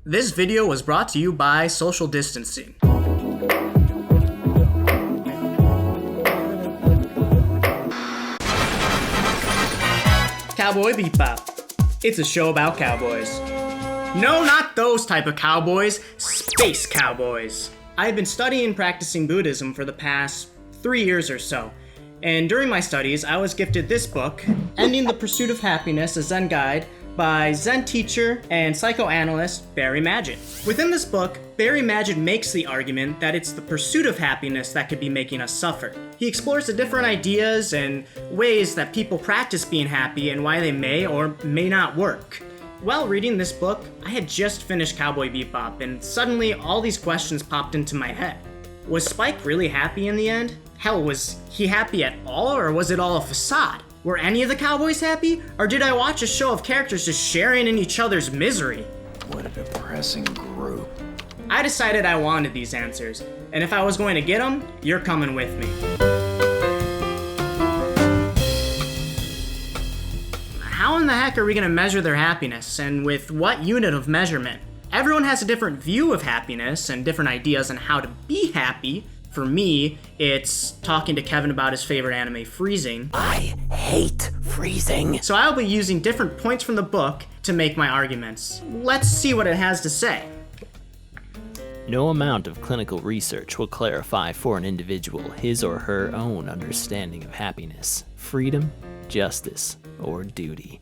This video was brought to you by social distancing. Cowboy Bebop. It's a show about cowboys. No, not those type of cowboys, space cowboys. I've been studying and practicing Buddhism for the past 3 years or so. And during my studies, I was gifted this book, Ending the Pursuit of Happiness, a Zen Guide, by Zen teacher and psychoanalyst Barry Magid. Within this book, Barry Magid makes the argument that it's the pursuit of happiness that could be making us suffer. He explores the different ideas and ways that people practice being happy and why they may or may not work. While reading this book, I had just finished Cowboy Bebop, and suddenly all these questions popped into my head. Was Spike really happy in the end? Hell, was he happy at all, or was it all a facade? Were any of the cowboys happy, or did I watch a show of characters just sharing in each other's misery? What a depressing group. I decided I wanted these answers, and if I was going to get them, you're coming with me. How in the heck are we going to measure their happiness, and with what unit of measurement? Everyone has a different view of happiness and different ideas on how to be happy. For me, it's talking to Kevin about his favorite anime, Freezing. I hate freezing. So I'll be using different points from the book to make my arguments. Let's see what it has to say. No amount of clinical research will clarify for an individual his or her own understanding of happiness, freedom, justice, or duty.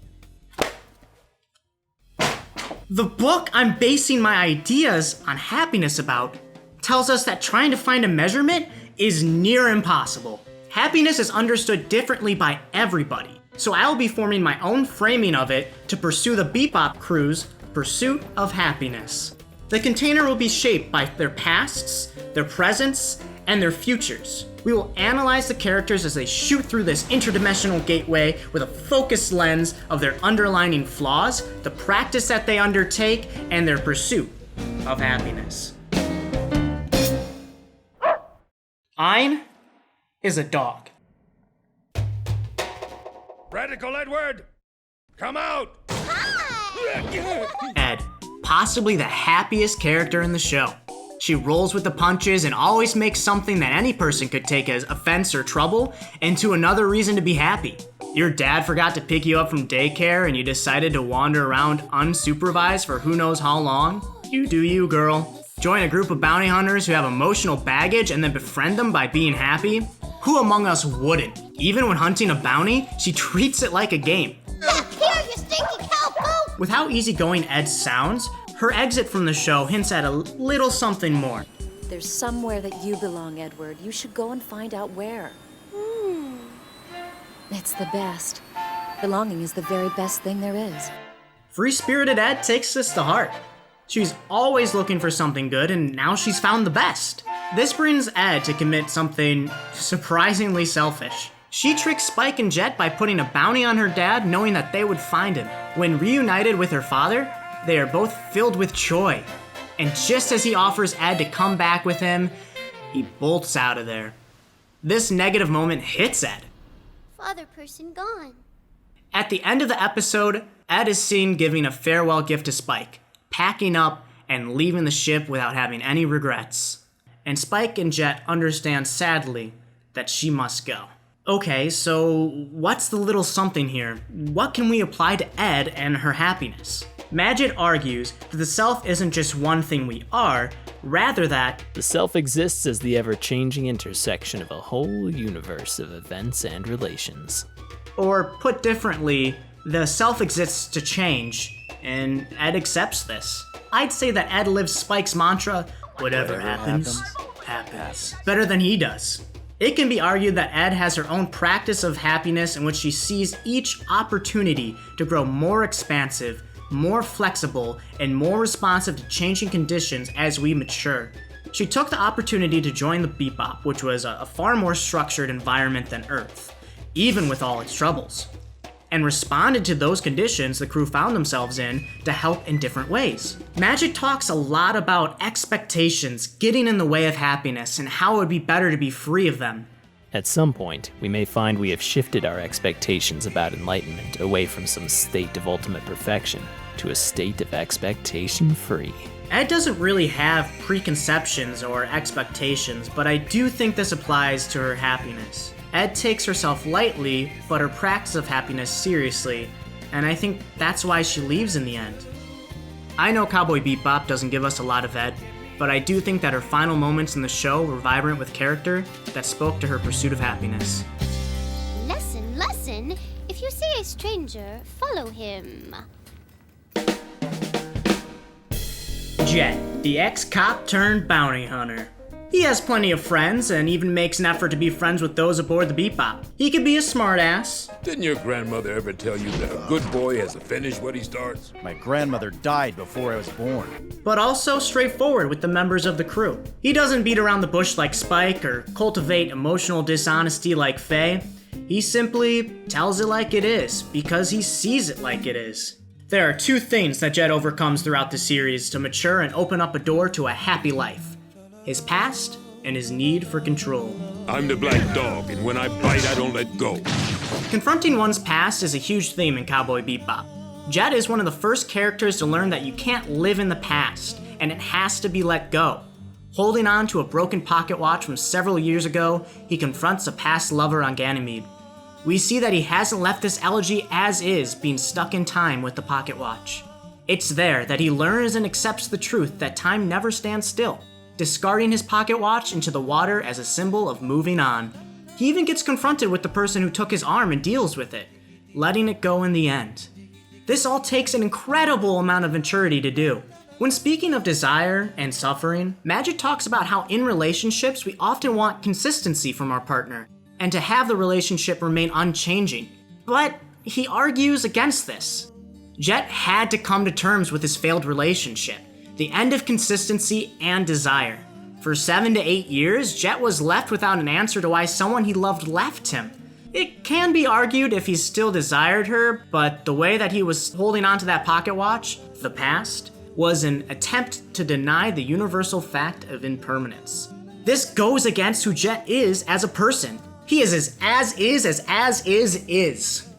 The book I'm basing my ideas on happiness about tells us that trying to find a measurement is near impossible. Happiness is understood differently by everybody, so I'll be forming my own framing of it to pursue the Bebop crew's pursuit of happiness. The container will be shaped by their pasts, their presents, and their futures. We will analyze the characters as they shoot through this interdimensional gateway with a focused lens of their underlying flaws, the practice that they undertake, and their pursuit of happiness. Ein is a dog. Radical Edward, come out! Ed, possibly the happiest character in the show. She rolls with the punches and always makes something that any person could take as offense or trouble into another reason to be happy. Your dad forgot to pick you up from daycare and you decided to wander around unsupervised for who knows how long? You do you, girl. Join a group of bounty hunters who have emotional baggage and then befriend them by being happy? Who among us wouldn't? Even when hunting a bounty, she treats it like a game. Look here, you stinky cowpoke! With how easygoing Ed sounds, her exit from the show hints at a little something more. There's somewhere that you belong, Edward. You should go and find out where. It's the best. Belonging is the very best thing there is. Free-spirited Ed takes this to heart. She's always looking for something good, and now she's found the best. This brings Ed to commit something surprisingly selfish. She tricks Spike and Jet by putting a bounty on her dad, knowing that they would find him. When reunited with her father, they are both filled with joy. And just as he offers Ed to come back with him, he bolts out of there. This negative moment hits Ed. Father person gone. At the end of the episode, Ed is seen giving a farewell gift to Spike, packing up and leaving the ship without having any regrets. And Spike and Jet understand sadly that she must go. Okay, so what's the little something here? What can we apply to Ed and her happiness? Magid argues that the self isn't just one thing we are, rather that the self exists as the ever-changing intersection of a whole universe of events and relations. Or put differently, the self exists to change, and Ed accepts this. I'd say that Ed lives Spike's mantra, whatever happens, better than he does. It can be argued that Ed has her own practice of happiness in which she sees each opportunity to grow more expansive, more flexible, and more responsive to changing conditions as we mature. She took the opportunity to join the Bebop, which was a far more structured environment than Earth, even with all its troubles, and responded to those conditions the crew found themselves in to help in different ways. Magid talks a lot about expectations getting in the way of happiness and how it would be better to be free of them. At some point, we may find we have shifted our expectations about enlightenment away from some state of ultimate perfection to a state of expectation-free. Ed doesn't really have preconceptions or expectations, but I do think this applies to her happiness. Ed takes herself lightly, but her practice of happiness seriously, and I think that's why she leaves in the end. I know Cowboy Bebop doesn't give us a lot of Ed, but I do think that her final moments in the show were vibrant with character that spoke to her pursuit of happiness. Lesson. If you see a stranger, follow him. Jet, the ex-cop turned bounty hunter. He has plenty of friends and even makes an effort to be friends with those aboard the Bebop. He can be a smartass. Didn't your grandmother ever tell you that a good boy has to finish what he starts? My grandmother died before I was born. But also straightforward with the members of the crew. He doesn't beat around the bush like Spike or cultivate emotional dishonesty like Faye. He simply tells it like it is because he sees it like it is. There are two things that Jet overcomes throughout the series to mature and open up a door to a happy life: his past and his need for control. I'm the black dog, and when I bite, I don't let go. Confronting one's past is a huge theme in Cowboy Bebop. Jet is one of the first characters to learn that you can't live in the past, and it has to be let go. Holding on to a broken pocket watch from several years ago, he confronts a past lover on Ganymede. We see that he hasn't left this elegy as is, being stuck in time with the pocket watch. It's there that he learns and accepts the truth that time never stands still, discarding his pocket watch into the water as a symbol of moving on. He even gets confronted with the person who took his arm and deals with it, letting it go in the end. This all takes an incredible amount of maturity to do. When speaking of desire and suffering, Magid talks about how in relationships we often want consistency from our partner, and to have the relationship remain unchanging. But he argues against this. Jet had to come to terms with his failed relationship, the end of consistency and desire. For 7 to 8 years, Jet was left without an answer to why someone he loved left him. It can be argued if he still desired her, but the way that he was holding onto that pocket watch, the past, was an attempt to deny the universal fact of impermanence. This goes against who Jet is as a person. He is as is.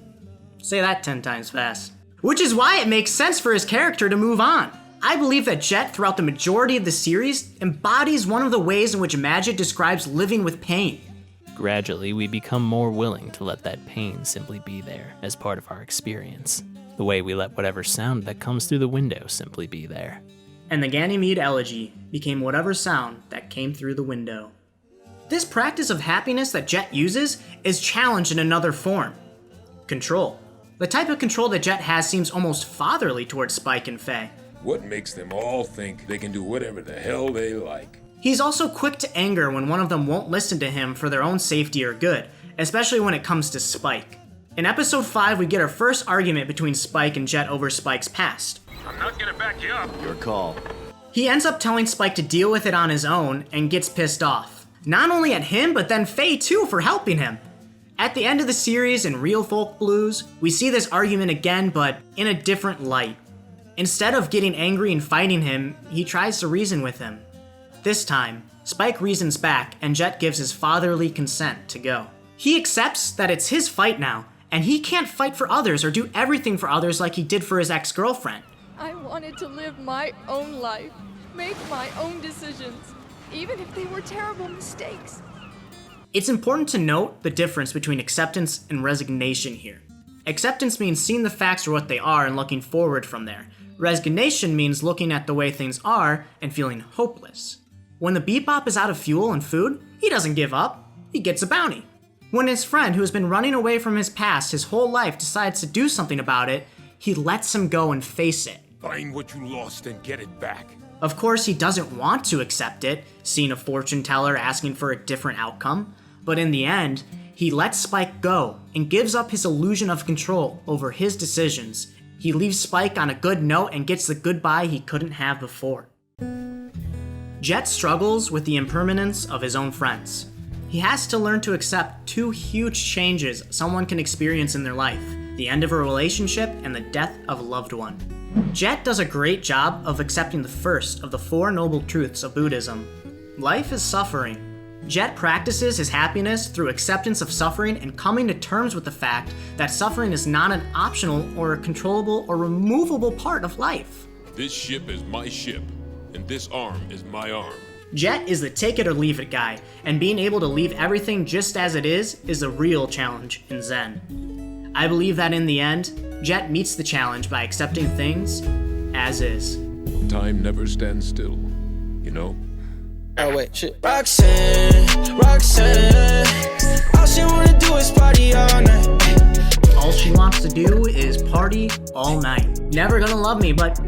Say that 10 times fast. Which is why it makes sense for his character to move on. I believe that Jet, throughout the majority of the series, embodies one of the ways in which Magid describes living with pain. Gradually, we become more willing to let that pain simply be there as part of our experience. The way we let whatever sound that comes through the window simply be there. And the Ganymede elegy became whatever sound that came through the window. This practice of happiness that Jet uses is challenged in another form: control. The type of control that Jet has seems almost fatherly towards Spike and Faye. What makes them all think they can do whatever the hell they like? He's also quick to anger when one of them won't listen to him for their own safety or good, especially when it comes to Spike. In episode 5, we get our first argument between Spike and Jet over Spike's past. I'm not gonna back you up. Your call. He ends up telling Spike to deal with it on his own and gets pissed off. Not only at him, but then Faye too for helping him. At the end of the series in Real Folk Blues, we see this argument again, but in a different light. Instead of getting angry and fighting him, he tries to reason with him. This time, Spike reasons back and Jet gives his fatherly consent to go. He accepts that it's his fight now, and he can't fight for others or do everything for others like he did for his ex-girlfriend. I wanted to live my own life, make my own decisions, even if they were terrible mistakes. It's important to note the difference between acceptance and resignation here. Acceptance means seeing the facts for what they are and looking forward from there. Resignation means looking at the way things are and feeling hopeless. When the Bebop is out of fuel and food, he doesn't give up. He gets a bounty. When his friend, who has been running away from his past his whole life, decides to do something about it, he lets him go and face it. Find what you lost and get it back. Of course, he doesn't want to accept it, seeing a fortune teller asking for a different outcome, but in the end, he lets Spike go and gives up his illusion of control over his decisions. He leaves Spike on a good note and gets the goodbye he couldn't have before. Jet struggles with the impermanence of his own friends. He has to learn to accept two huge changes someone can experience in their life: the end of a relationship and the death of a loved one. Jet does a great job of accepting the first of the 4 noble truths of Buddhism. Life is suffering. Jet practices his happiness through acceptance of suffering and coming to terms with the fact that suffering is not an optional or a controllable or removable part of life. This ship is my ship, and this arm is my arm. Jet is the take it or leave it guy, and being able to leave everything just as it is a real challenge in Zen. I believe that in the end, Jet meets the challenge by accepting things as is. Time never stands still, you know? Oh wait, shit. Roxanne, all she wanna do is party all night. All she wants to do is party all night. Never gonna love me, but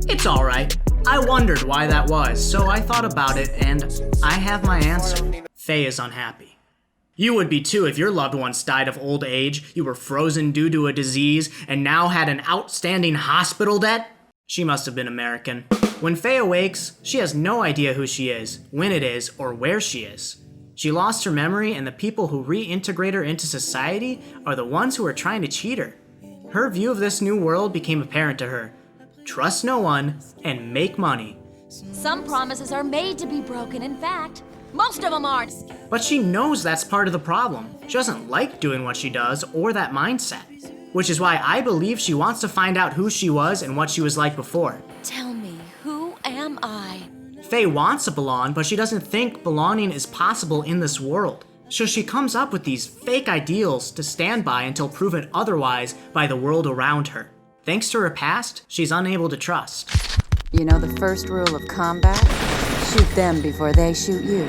it's alright. I wondered why that was, so I thought about it, and I have my answer. Faye is unhappy. You would be too if your loved ones died of old age, you were frozen due to a disease, and now had an outstanding hospital debt? She must have been American. When Faye awakes, she has no idea who she is, when it is, or where she is. She lost her memory, and the people who reintegrate her into society are the ones who are trying to cheat her. Her view of this new world became apparent to her. Trust no one, and make money. Some promises are made to be broken. In fact, most of them aren't. But she knows that's part of the problem. She doesn't like doing what she does or that mindset. Which is why I believe she wants to find out who she was and what she was like before. Tell me, who am I? Faye wants to belong, but she doesn't think belonging is possible in this world. So she comes up with these fake ideals to stand by until proven otherwise by the world around her. Thanks to her past, she's unable to trust. You know the first rule of combat? Shoot them before they shoot you.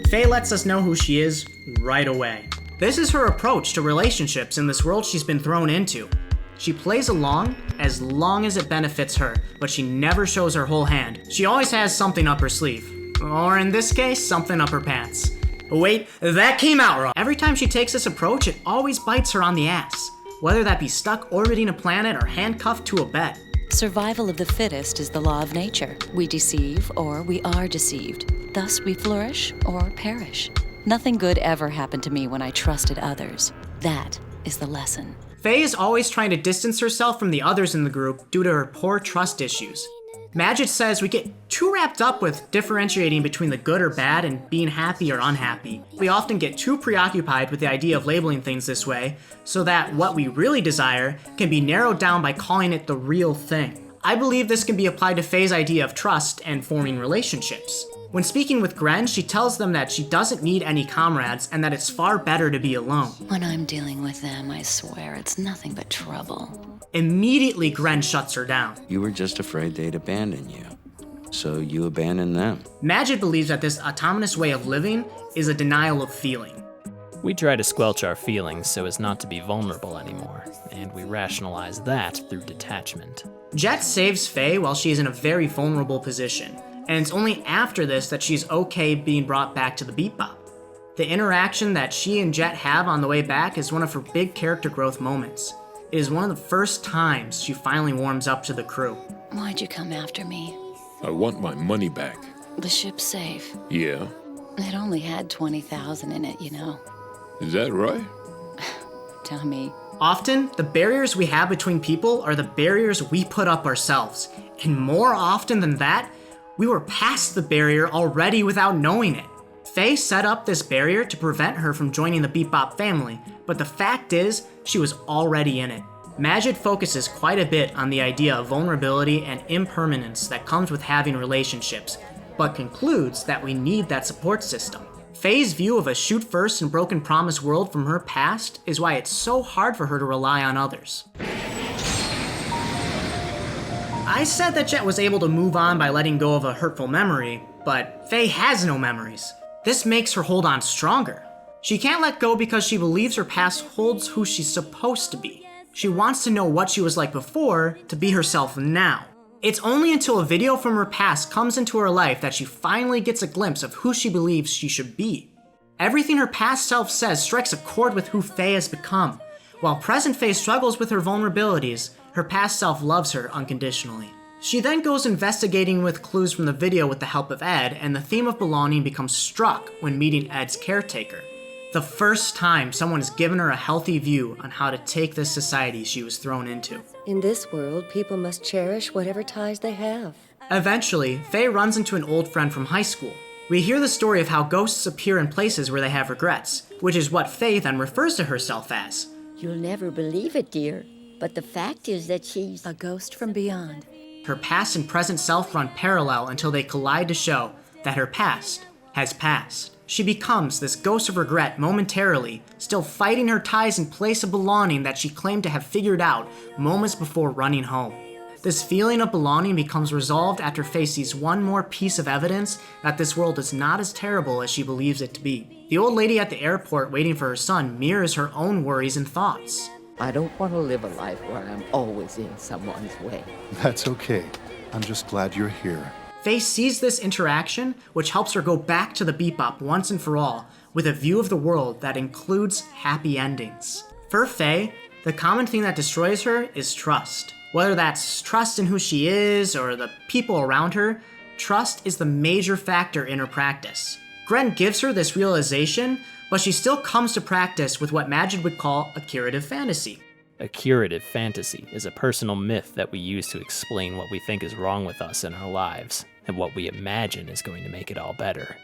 Faye lets us know who she is right away. This is her approach to relationships in this world she's been thrown into. She plays along as it benefits her, but she never shows her whole hand. She always has something up her sleeve. Or in this case, something up her pants. Wait, that came out wrong. Every time she takes this approach, it always bites her on the ass. Whether that be stuck orbiting a planet or handcuffed to a bed. Survival of the fittest is the law of nature. We deceive or we are deceived. Thus we flourish or perish. Nothing good ever happened to me when I trusted others. That is the lesson. Faye is always trying to distance herself from the others in the group due to her poor trust issues. Magid says we get too wrapped up with differentiating between the good or bad and being happy or unhappy. We often get too preoccupied with the idea of labeling things this way, so that what we really desire can be narrowed down by calling it the real thing. I believe this can be applied to Faye's idea of trust and forming relationships. When speaking with Gren, she tells them that she doesn't need any comrades and that it's far better to be alone. When I'm dealing with them, I swear it's nothing but trouble. Immediately, Gren shuts her down. You were just afraid they'd abandon you, so you abandoned them. Magid believes that this autonomous way of living is a denial of feeling. We try to squelch our feelings so as not to be vulnerable anymore, and we rationalize that through detachment. Jet saves Faye while she is in a very vulnerable position, and it's only after this that she's okay being brought back to the Bebop. The interaction that she and Jet have on the way back is one of her big character growth moments. It is one of the first times she finally warms up to the crew. Why'd you come after me? I want my money back. The ship's safe. Yeah? It only had 20,000 in it, you know. Is that right? Tell me. Often, the barriers we have between people are the barriers we put up ourselves. And more often than that, we were past the barrier already without knowing it. Faye set up this barrier to prevent her from joining the Bebop family, but the fact is, she was already in it. Magid focuses quite a bit on the idea of vulnerability and impermanence that comes with having relationships, but concludes that we need that support system. Faye's view of a shoot-first and broken promise world from her past is why it's so hard for her to rely on others. I said that Jet was able to move on by letting go of a hurtful memory, but Faye has no memories. This makes her hold on stronger. She can't let go because she believes her past holds who she's supposed to be. She wants to know what she was like before to be herself now. It's only until a video from her past comes into her life that she finally gets a glimpse of who she believes she should be. Everything her past self says strikes a chord with who Faye has become. While present Faye struggles with her vulnerabilities, her past self loves her unconditionally. She then goes investigating with clues from the video with the help of Ed, and the theme of belonging becomes struck when meeting Ed's caretaker. The first time someone has given her a healthy view on how to take this society she was thrown into. In this world, people must cherish whatever ties they have. Eventually, Faye runs into an old friend from high school. We hear the story of how ghosts appear in places where they have regrets, which is what Faye then refers to herself as. You'll never believe it, dear, but the fact is that she's a ghost from beyond. Her past and present self run parallel until they collide to show that her past has passed. She becomes this ghost of regret momentarily, still fighting her ties in place of belonging that she claimed to have figured out moments before running home. This feeling of belonging becomes resolved after Faye sees one more piece of evidence that this world is not as terrible as she believes it to be. The old lady at the airport waiting for her son mirrors her own worries and thoughts. I don't want to live a life where I'm always in someone's way. That's okay. I'm just glad you're here. Faye sees this interaction, which helps her go back to the Bebop once and for all, with a view of the world that includes happy endings. For Faye, the common thing that destroys her is trust. Whether that's trust in who she is or the people around her, trust is the major factor in her practice. Gren gives her this realization, but she still comes to practice with what Magid would call a curative fantasy. A curative fantasy is a personal myth that we use to explain what we think is wrong with us in our lives, and what we imagine is going to make it all better.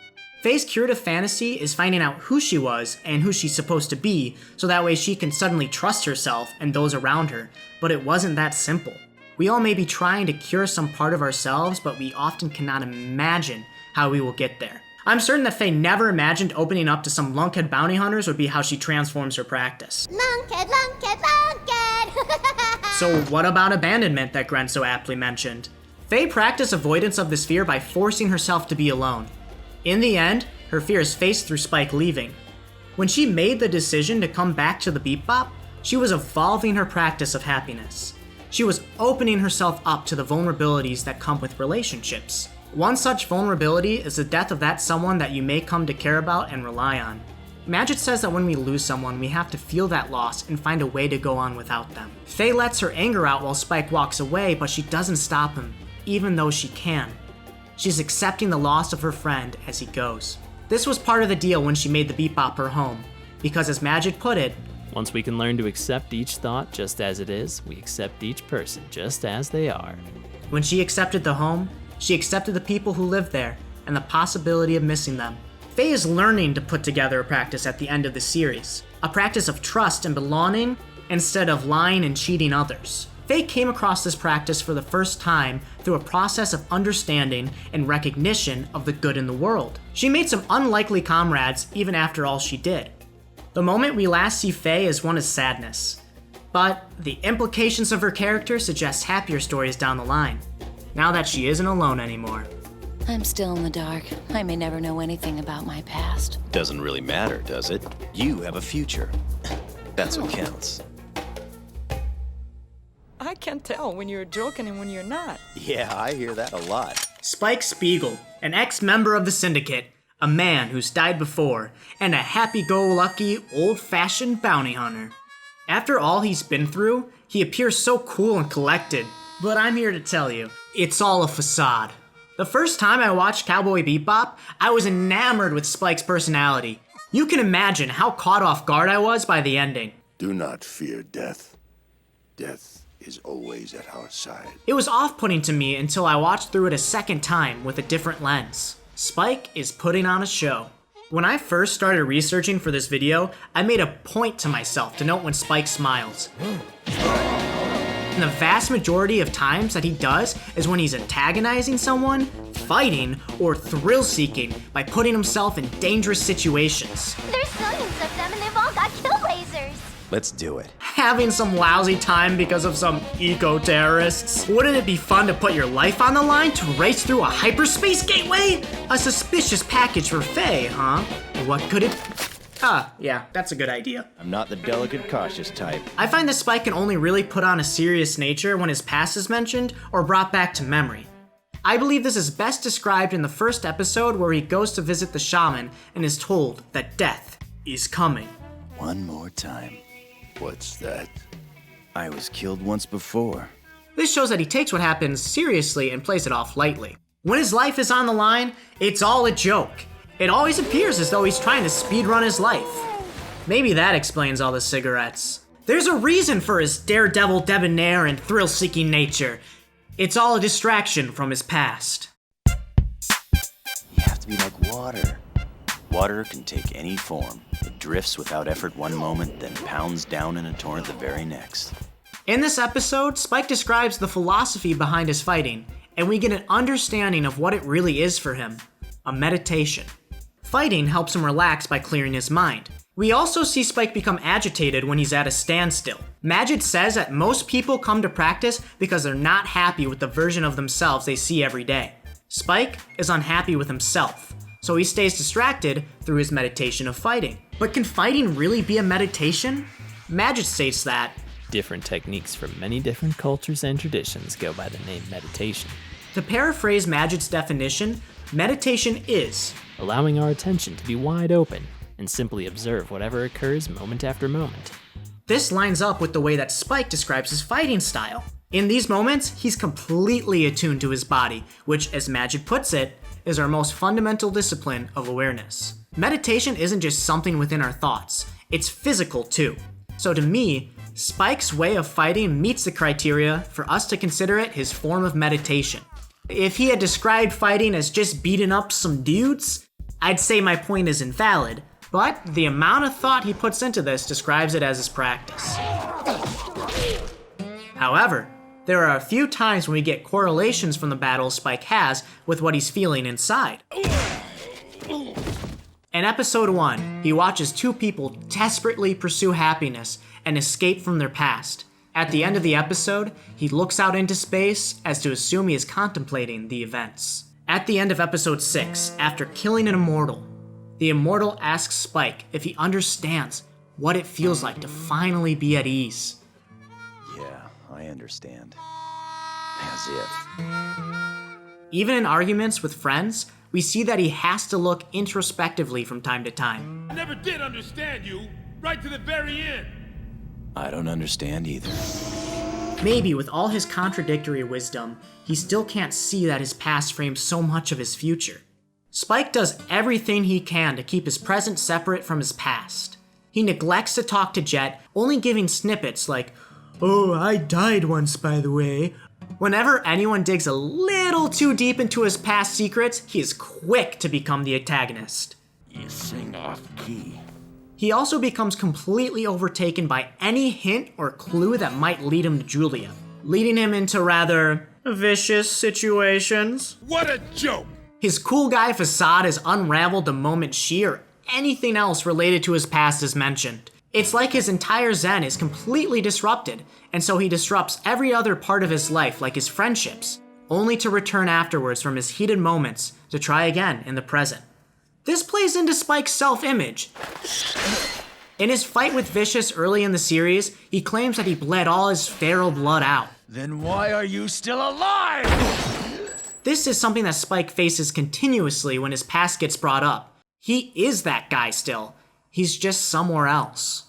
Faye's curative fantasy is finding out who she was and who she's supposed to be, so that way she can suddenly trust herself and those around her, but it wasn't that simple. We all may be trying to cure some part of ourselves, but we often cannot imagine how we will get there. I'm certain that Faye never imagined opening up to some lunkhead bounty hunters would be how she transforms her practice. Lunkhead, lunkhead, lunkhead! So what about abandonment that Gren so aptly mentioned? Faye practiced avoidance of this fear by forcing herself to be alone. In the end, her fear is faced through Spike leaving. When she made the decision to come back to the Bebop, she was evolving her practice of happiness. She was opening herself up to the vulnerabilities that come with relationships. One such vulnerability is the death of that someone that you may come to care about and rely on. Magid says that when we lose someone, we have to feel that loss and find a way to go on without them. Faye lets her anger out while Spike walks away, but she doesn't stop him, even though she can. She's accepting the loss of her friend as he goes. This was part of the deal when she made the Bebop her home, because as Magid put it, once we can learn to accept each thought just as it is, we accept each person just as they are. When she accepted the home, she accepted the people who lived there and the possibility of missing them. Faye is learning to put together a practice at the end of the series, a practice of trust and belonging instead of lying and cheating others. Faye came across this practice for the first time through a process of understanding and recognition of the good in the world. She made some unlikely comrades even after all she did. The moment we last see Faye is one of sadness, but the implications of her character suggest happier stories down the line, now that she isn't alone anymore. I'm still in the dark. I may never know anything about my past. Doesn't really matter, does it? You have a future. That's what counts. I can't tell when you're joking and when you're not. Yeah, I hear that a lot. Spike Spiegel, an ex-member of the Syndicate, a man who's died before, and a happy-go-lucky, old-fashioned bounty hunter. After all he's been through, he appears so cool and collected, but I'm here to tell you, it's all a facade. The first time I watched Cowboy Bebop, I was enamored with Spike's personality. You can imagine how caught off guard I was by the ending. Do not fear death. Death is always at our side. It was off-putting to me until I watched through it a second time with a different lens. Spike is putting on a show. When I first started researching for this video, I made a point to myself to note when Spike smiles. And the vast majority of times that he does is when he's antagonizing someone, fighting, or thrill-seeking by putting himself in dangerous situations. There's zillions of them and they've all got kill lasers. Let's do it. Having some lousy time because of some eco-terrorists. Wouldn't it be fun to put your life on the line to race through a hyperspace gateway? A suspicious package for Faye, huh? What could it... yeah, that's a good idea. I'm not the delicate, cautious type. I find that Spike can only really put on a serious nature when his past is mentioned or brought back to memory. I believe this is best described in the first episode where he goes to visit the shaman and is told that death is coming. One more time. What's that? I was killed once before. This shows that he takes what happens seriously and plays it off lightly. When his life is on the line, it's all a joke. It always appears as though he's trying to speedrun his life. Maybe that explains all the cigarettes. There's a reason for his daredevil, debonair, and thrill-seeking nature. It's all a distraction from his past. You have to be like water. Water can take any form. It drifts without effort one moment, then pounds down in a torrent the very next. In this episode, Spike describes the philosophy behind his fighting, and we get an understanding of what it really is for him, a meditation. Fighting helps him relax by clearing his mind. We also see Spike become agitated when he's at a standstill. Magid says that most people come to practice because they're not happy with the version of themselves they see every day. Spike is unhappy with himself, so he stays distracted through his meditation of fighting. But can fighting really be a meditation? Magid states that different techniques from many different cultures and traditions go by the name meditation. To paraphrase Magid's definition, meditation is allowing our attention to be wide open and simply observe whatever occurs moment after moment. This lines up with the way that Spike describes his fighting style. In these moments, he's completely attuned to his body, which, as Magid puts it, is our most fundamental discipline of awareness. Meditation isn't just something within our thoughts, it's physical too. So to me, Spike's way of fighting meets the criteria for us to consider it his form of meditation. If he had described fighting as just beating up some dudes, I'd say my point is invalid, but the amount of thought he puts into this describes it as his practice. However, there are a few times when we get correlations from the battles Spike has with what he's feeling inside. In episode 1, he watches two people desperately pursue happiness and escape from their past. At the end of the episode, he looks out into space as to assume he is contemplating the events. At the end of episode 6, after killing an immortal, the immortal asks Spike if he understands what it feels like to finally be at ease. Yeah, I understand. As if. Even in arguments with friends, we see that he has to look introspectively from time to time. I never did understand you, right to the very end. I don't understand either. Maybe with all his contradictory wisdom, he still can't see that his past frames so much of his future. Spike does everything he can to keep his present separate from his past. He neglects to talk to Jet, only giving snippets like, "Oh, I died once, by the way." Whenever anyone digs a little too deep into his past secrets, he is quick to become the antagonist. You sing off key. He also becomes completely overtaken by any hint or clue that might lead him to Julia, leading him into rather vicious situations. What a joke! His cool guy facade is unraveled the moment she or anything else related to his past is mentioned. It's like his entire zen is completely disrupted, and so he disrupts every other part of his life, like his friendships, only to return afterwards from his heated moments to try again in the present. This plays into Spike's self-image. In his fight with Vicious early in the series, he claims that he bled all his feral blood out. Then why are you still alive? This is something that Spike faces continuously when his past gets brought up. He is that guy still. He's just somewhere else.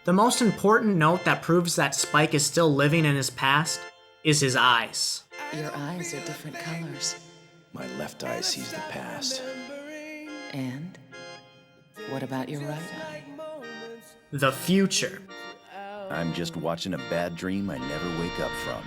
The most important note that proves that Spike is still living in his past is his eyes. Your eyes are different colors. My left eye sees the past. And what about your right eye? The future. I'm just watching a bad dream I never wake up from.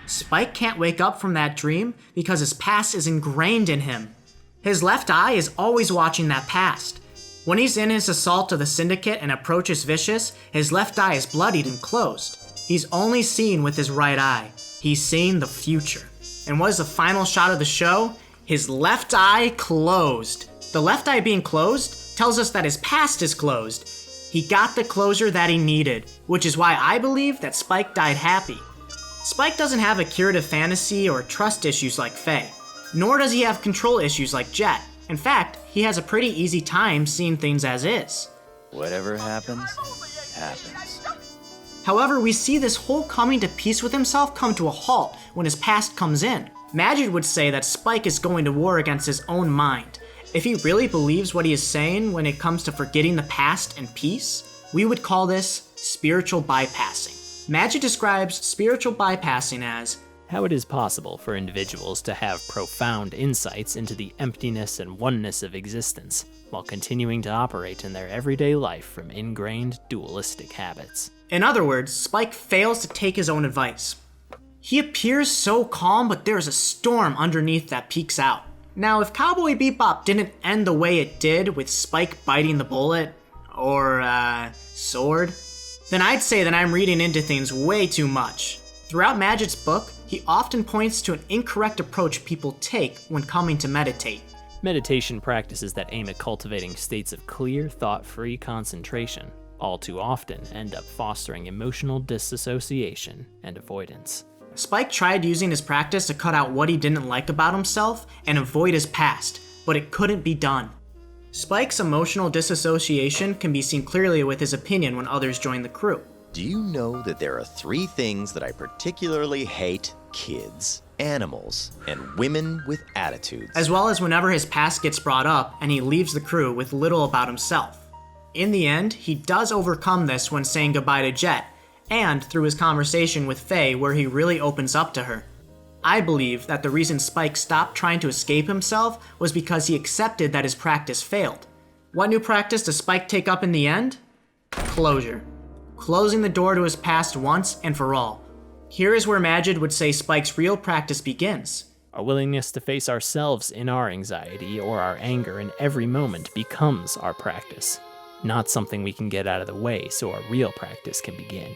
Spike can't wake up from that dream because his past is ingrained in him. His left eye is always watching that past. When he's in his assault of the Syndicate and approaches Vicious, his left eye is bloodied and closed. He's only seeing with his right eye. He's seeing the future. And what is the final shot of the show? His left eye closed. The left eye being closed tells us that his past is closed. He got the closure that he needed, which is why I believe that Spike died happy. Spike doesn't have a curative fantasy or trust issues like Faye, nor does he have control issues like Jet. In fact, he has a pretty easy time seeing things as is. Whatever happens, happens. However, we see this whole coming to peace with himself come to a halt when his past comes in. Magid would say that Spike is going to war against his own mind. If he really believes what he is saying when it comes to forgetting the past and peace, we would call this spiritual bypassing. Magid describes spiritual bypassing as how it is possible for individuals to have profound insights into the emptiness and oneness of existence while continuing to operate in their everyday life from ingrained dualistic habits. In other words, Spike fails to take his own advice. He appears so calm, but there's a storm underneath that peeks out. Now, if Cowboy Bebop didn't end the way it did with Spike biting the bullet, or, sword, then I'd say that I'm reading into things way too much. Throughout Magid's book, he often points to an incorrect approach people take when coming to meditate. Meditation practices that aim at cultivating states of clear, thought-free concentration all too often end up fostering emotional disassociation and avoidance. Spike tried using his practice to cut out what he didn't like about himself and avoid his past, but it couldn't be done. Spike's emotional disassociation can be seen clearly with his opinion when others join the crew. Do you know that there are 3 things that I particularly hate? Kids, animals, and women with attitudes. As well as whenever his past gets brought up and he leaves the crew with little about himself. In the end, he does overcome this when saying goodbye to Jet, and through his conversation with Faye where he really opens up to her. I believe that the reason Spike stopped trying to escape himself was because he accepted that his practice failed. What new practice does Spike take up in the end? Closure. Closing the door to his past once and for all. Here is where Magid would say Spike's real practice begins. Our willingness to face ourselves in our anxiety or our anger in every moment becomes our practice, not something we can get out of the way so our real practice can begin.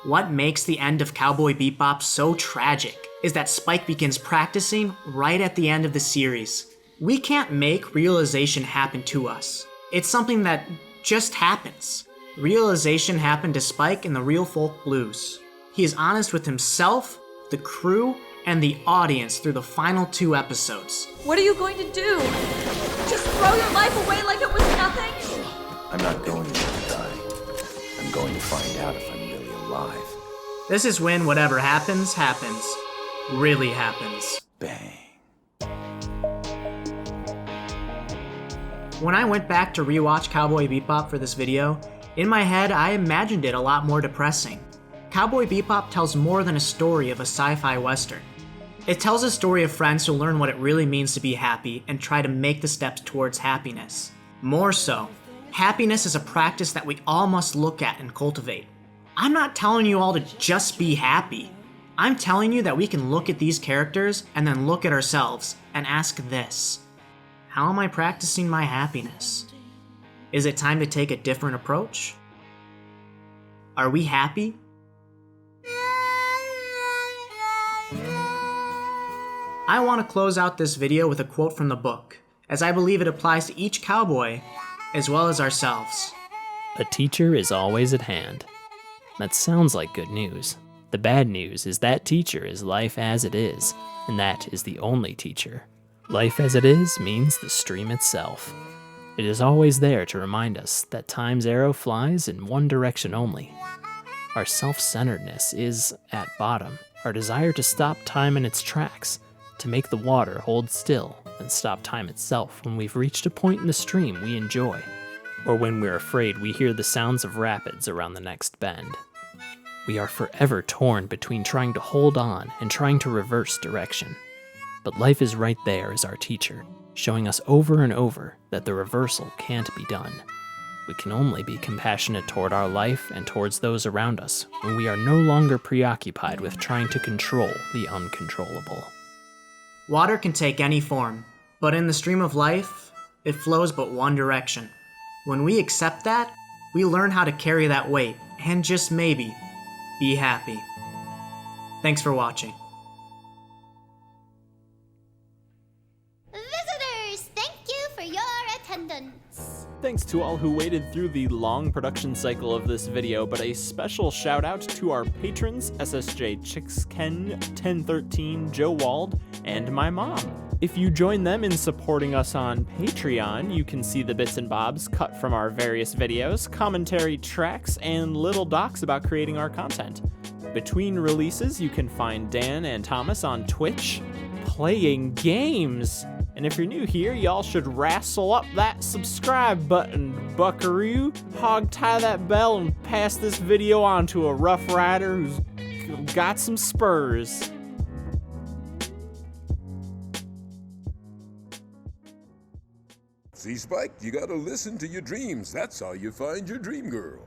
What makes the end of Cowboy Bebop so tragic is that Spike begins practicing right at the end of the series. We can't make realization happen to us. It's something that just happens. Realization happened to Spike in the Real Folk Blues. He is honest with himself, the crew, and the audience through the final 2 episodes. What are you going to do? Just throw your life away like it was nothing? I'm not going to die. I'm going to find out if I'm really alive. This is when whatever happens, happens. Really happens. Bang. When I went back to rewatch Cowboy Bebop for this video, in my head I imagined it a lot more depressing. Cowboy Bebop tells more than a story of a sci-fi western. It tells a story of friends who learn what it really means to be happy and try to make the steps towards happiness. More so, happiness is a practice that we all must look at and cultivate. I'm not telling you all to just be happy. I'm telling you that we can look at these characters and then look at ourselves and ask this: how am I practicing my happiness? Is it time to take a different approach? Are we happy? I want to close out this video with a quote from the book, as I believe it applies to each cowboy as well as ourselves. A teacher is always at hand. That sounds like good news. The bad news is that teacher is life as it is, and that is the only teacher. Life as it is means the stream itself. It is always there to remind us that time's arrow flies in one direction only. Our self-centeredness is, at bottom, our desire to stop time in its tracks, to make the water hold still and stop time itself when we've reached a point in the stream we enjoy, or when we're afraid we hear the sounds of rapids around the next bend. We are forever torn between trying to hold on and trying to reverse direction. But life is right there as our teacher, showing us over and over that the reversal can't be done. We can only be compassionate toward our life and towards those around us when we are no longer preoccupied with trying to control the uncontrollable. Water can take any form, but in the stream of life, it flows but one direction. When we accept that, we learn how to carry that weight and just maybe be happy. Thanks for watching. Visitors, thank you for your attendance. Thanks to all who waited through the long production cycle of this video, but a special shout out to our patrons, SSJ Chicksken 1013, Joe Wald, and my mom. If you join them in supporting us on Patreon, you can see the bits and bobs cut from our various videos, commentary tracks, and little docs about creating our content. Between releases, you can find Dan and Thomas on Twitch, playing games. And if you're new here, y'all should wrestle up that subscribe button, buckaroo, hog tie that bell, and pass this video on to a rough rider who's got some spurs. See, Spike, you gotta listen to your dreams. That's how you find your dream girl.